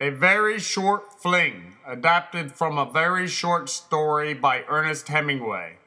A Very Short Fling, adapted from a very short story by Ernest Hemingway.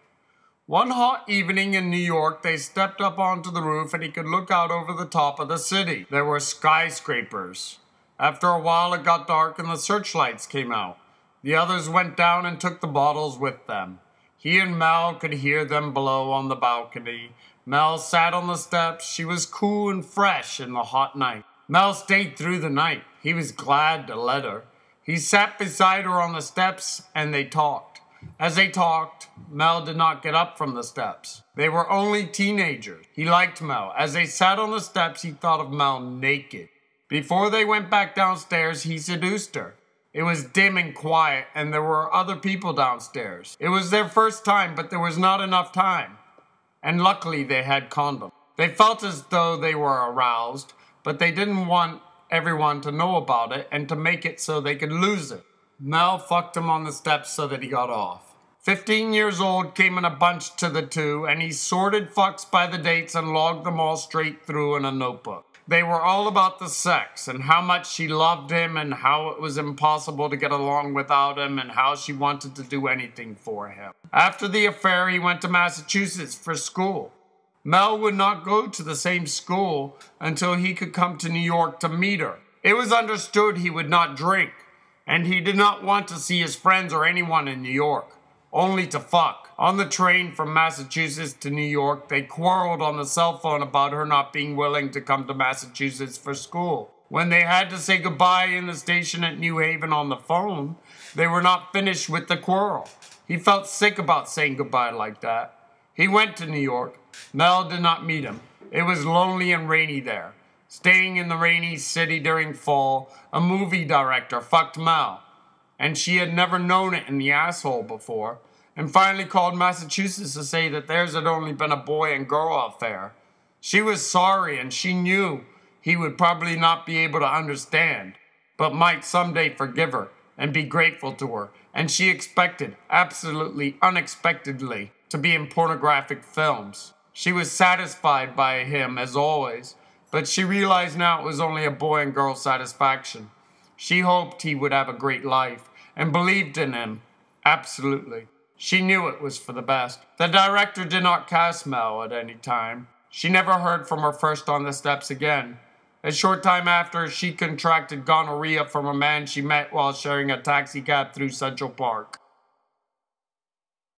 One hot evening in New York, they stepped up onto the roof and he could look out over the top of the city. There were skyscrapers. After a while, it got dark and the searchlights came out. The others went down and took the bottles with them. He and Mel could hear them below on the balcony. Mel sat on the steps. She was cool and fresh in the hot night. Mel stayed through the night. He was glad to let her. He sat beside her on the steps and they talked. As they talked, Mel did not get up from the steps. They were only teenagers. He liked Mel. As they sat on the steps, he thought of Mel naked. Before they went back downstairs, he seduced her. It was dim and quiet, and there were other people downstairs. It was their first time, but there was not enough time. And luckily, they had condoms. They felt as though they were aroused, but they didn't want everyone to know about it and to make it so they could lose it. Mel fucked him on the steps so that he got off. 15 years old came in a bunch to the two, and he sorted fucks by the dates and logged them all straight through in a notebook. They were all about the sex and how much she loved him and how it was impossible to get along without him and how she wanted to do anything for him. After the affair, he went to Massachusetts for school. Mel would not go to the same school until he could come to New York to meet her. It was understood he would not drink, and he did not want to see his friends or anyone in New York, only to fuck. On the train from Massachusetts to New York, they quarreled on the cell phone about her not being willing to come to Massachusetts for school. When they had to say goodbye in the station at New Haven on the phone, they were not finished with the quarrel. He felt sick about saying goodbye like that. He went to New York. Mel did not meet him. It was lonely and rainy there. Staying in the rainy city during fall, a movie director fucked Mel, and she had never known it in the asshole before, and finally called Massachusetts to say that theirs had only been a boy and girl affair. She was sorry, and she knew he would probably not be able to understand, but might someday forgive her and be grateful to her, and she expected, absolutely unexpectedly, to be in pornographic films. She was satisfied by him, as always, but she realized now it was only a boy and girl satisfaction. She hoped he would have a great life, and believed in him, absolutely. She knew it was for the best. The director did not cast Mel at any time. She never heard from her first on the steps again. A short time after, she contracted gonorrhea from a man she met while sharing a taxi cab through Central Park.